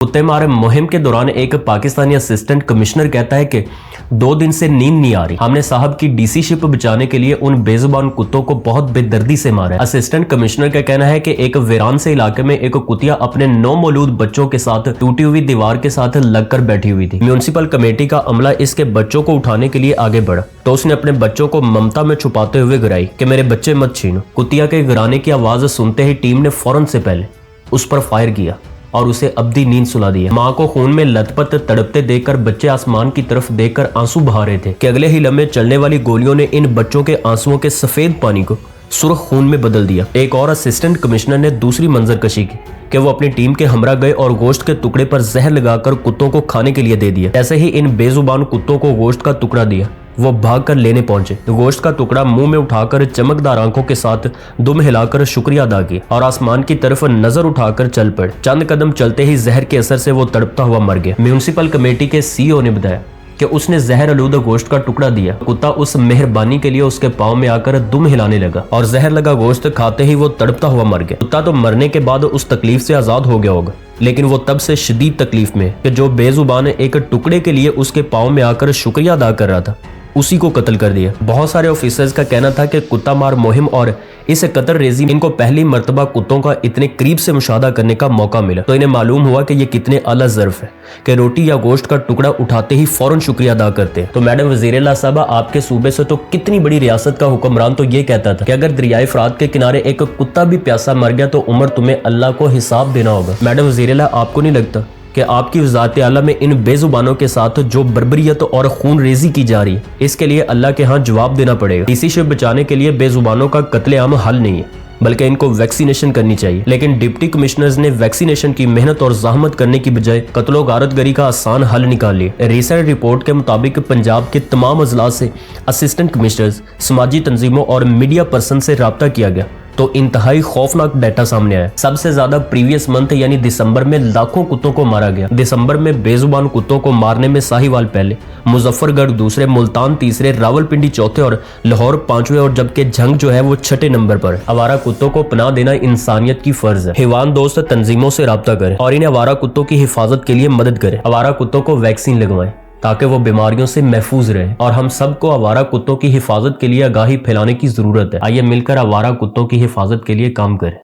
कुत्ते मारे मुहिम के दौरान एक पाकिस्तानी असिस्टेंट कमिश्नर कहता है कि 2 दिन से नींद नहीं आ रही। हमने साहब की डीसी शिप बचाने के लिए उन बेजुबान कुत्तों को बहुत बेदर्दी से मारा है। असिस्टेंट कमिश्नर का कहना है कि एक वीरान से इलाके में एक कुतिया अपने 9 मौलूद बच्चों के साथ टूटी हुई दीवार के साथ लगकर बैठी हुई थी। म्यूनिसिपल कमेटी का अमला इसके बच्चों को उठाने के लिए आगे बढ़ा तो उसने अपने बच्चों को ममता में छुपाते हुए गिराई कि मेरे बच्चे मत छीनो। कुतिया के गिराने की आवाज सुनते ही टीम ने फौरन से पहले उस पर फायर किया और उसे अब्दी नींद सुला दिया। माँ को खून में लथपथ तड़पते देखकर बच्चे आसमान की तरफ देखकर आंसू बहा रहे थे कि अगले ही लम्हे चलने वाली गोलियों ने इन बच्चों के आंसुओं के सफेद पानी को सुर्ख खून में बदल दिया। एक और असिस्टेंट कमिश्नर ने दूसरी मंजरकशी की कि वो अपनी टीम के हमरा गए और गोश्त के टुकड़े पर जहर लगाकर कुत्तों को खाने के लिए दे दिया। जैसे ही इन बेजुबान कुत्तों को गोश्त का टुकड़ा दिया वो भागकर लेने पहुंचे। गोश्त का टुकड़ा मुंह में उठाकर चमकदार आंखों के साथ दुम हिलाकर शुक्रिया अदा किया और आसमान की तरफ नजर उठाकर चल पड़े। चंद कदम चलते ही जहर के असर से वो तड़पता हुआ मर गया। म्यूनिसिपल कमेटी के सीईओ ने बताया कि उसने जहर आलूदा गोश्त का टुकड़ा दिया। कुत्ता उस मेहरबानी के लिए उसके पाँव में आकर दुम हिलाने लगा और जहर लगा गोश्त खाते ही वो तड़पता हुआ मर गया। कुत्ता तो मरने के बाद उस तकलीफ से आजाद हो गया होगा, लेकिन वो तब से शदीद तकलीफ में कि जो बेजुबान एक टुकड़े के लिए उसके पाँव में आकर शुक्रिया अदा कर रहा था उसी को कत्ल कर दिया। बहुत सारे ऑफिसर्स का कहना था कि कुत्ता मार मुहिम और इस कत्ल रेजी में इनको पहली मर्तबा कुत्तों का इतने करीब से मुशाहदा करने का मौका मिला तो इन्हें मालूम हुआ कि ये कितने आला ज़र्फ है कि रोटी या गोश्त का टुकड़ा उठाते ही फौरन शुक्रिया अदा करते हैं। तो मैडम वज़ीर-ए-आला साहबा, आपके सूबे से तो कितनी बड़ी रियासत का हुक्मरान तो ये कहता था कि अगर दरियाए फरात के किनारे एक कुत्ता भी प्यासा मर गया तो उमर तुम्हें अल्लाह को हिसाब देना होगा। मैडम वज़ीर-ए-आला, आपको नहीं लगता कि आपकी वज़ारत आला में इन बेजुबानों के साथ जो बर्बरियत और खून रेजी की जा रही है इसके लिए अल्लाह के यहाँ जवाब देना पड़ेगा। डीसी शिप बचाने के लिए बेजुबानों का कत्लेआम हल नहीं है, बल्कि इनको वैक्सीनेशन करनी चाहिए। लेकिन डिप्टी कमिश्नर्स ने वैक्सीनेशन की मेहनत और जहमत करने की बजाय कत्लो गारतगरी का आसान हल निकाल लिया। रिसेंट रिपोर्ट के मुताबिक पंजाब के तमाम अजला से असिस्टेंट कमिश्नर्स, समाजी तंजीमों और मीडिया पर्सन से रब्ता किया गया तो इंतहाई खौफनाक डाटा सामने आया। सबसे ज्यादा प्रीवियस मंथ यानी दिसंबर में लाखों कुत्तों को मारा गया। दिसंबर में बेजुबान कुत्तों को मारने में साहिवाल पहले, मुजफ्फरगढ़ दूसरे, मुल्तान तीसरे, रावलपिंडी चौथे और लाहौर 5वें और जबकि झंग जो है वो 6ठे नंबर पर। आवारा कुत्तों को पनाह देना इंसानियत की फर्ज है। हैवान दोस्त तंजीमों से रब्ता करें और इन्हें आवारा कुत्तों की हिफाजत के लिए मदद करें। आवारा कुत्तों को वैक्सीन लगवाएं ताकि वो बीमारियों से महफूज रहे और हम सबको आवारा कुत्तों की हिफाजत के लिए आगाही फैलाने की जरूरत है। आइए मिलकर आवारा कुत्तों की हिफाजत के लिए काम करें।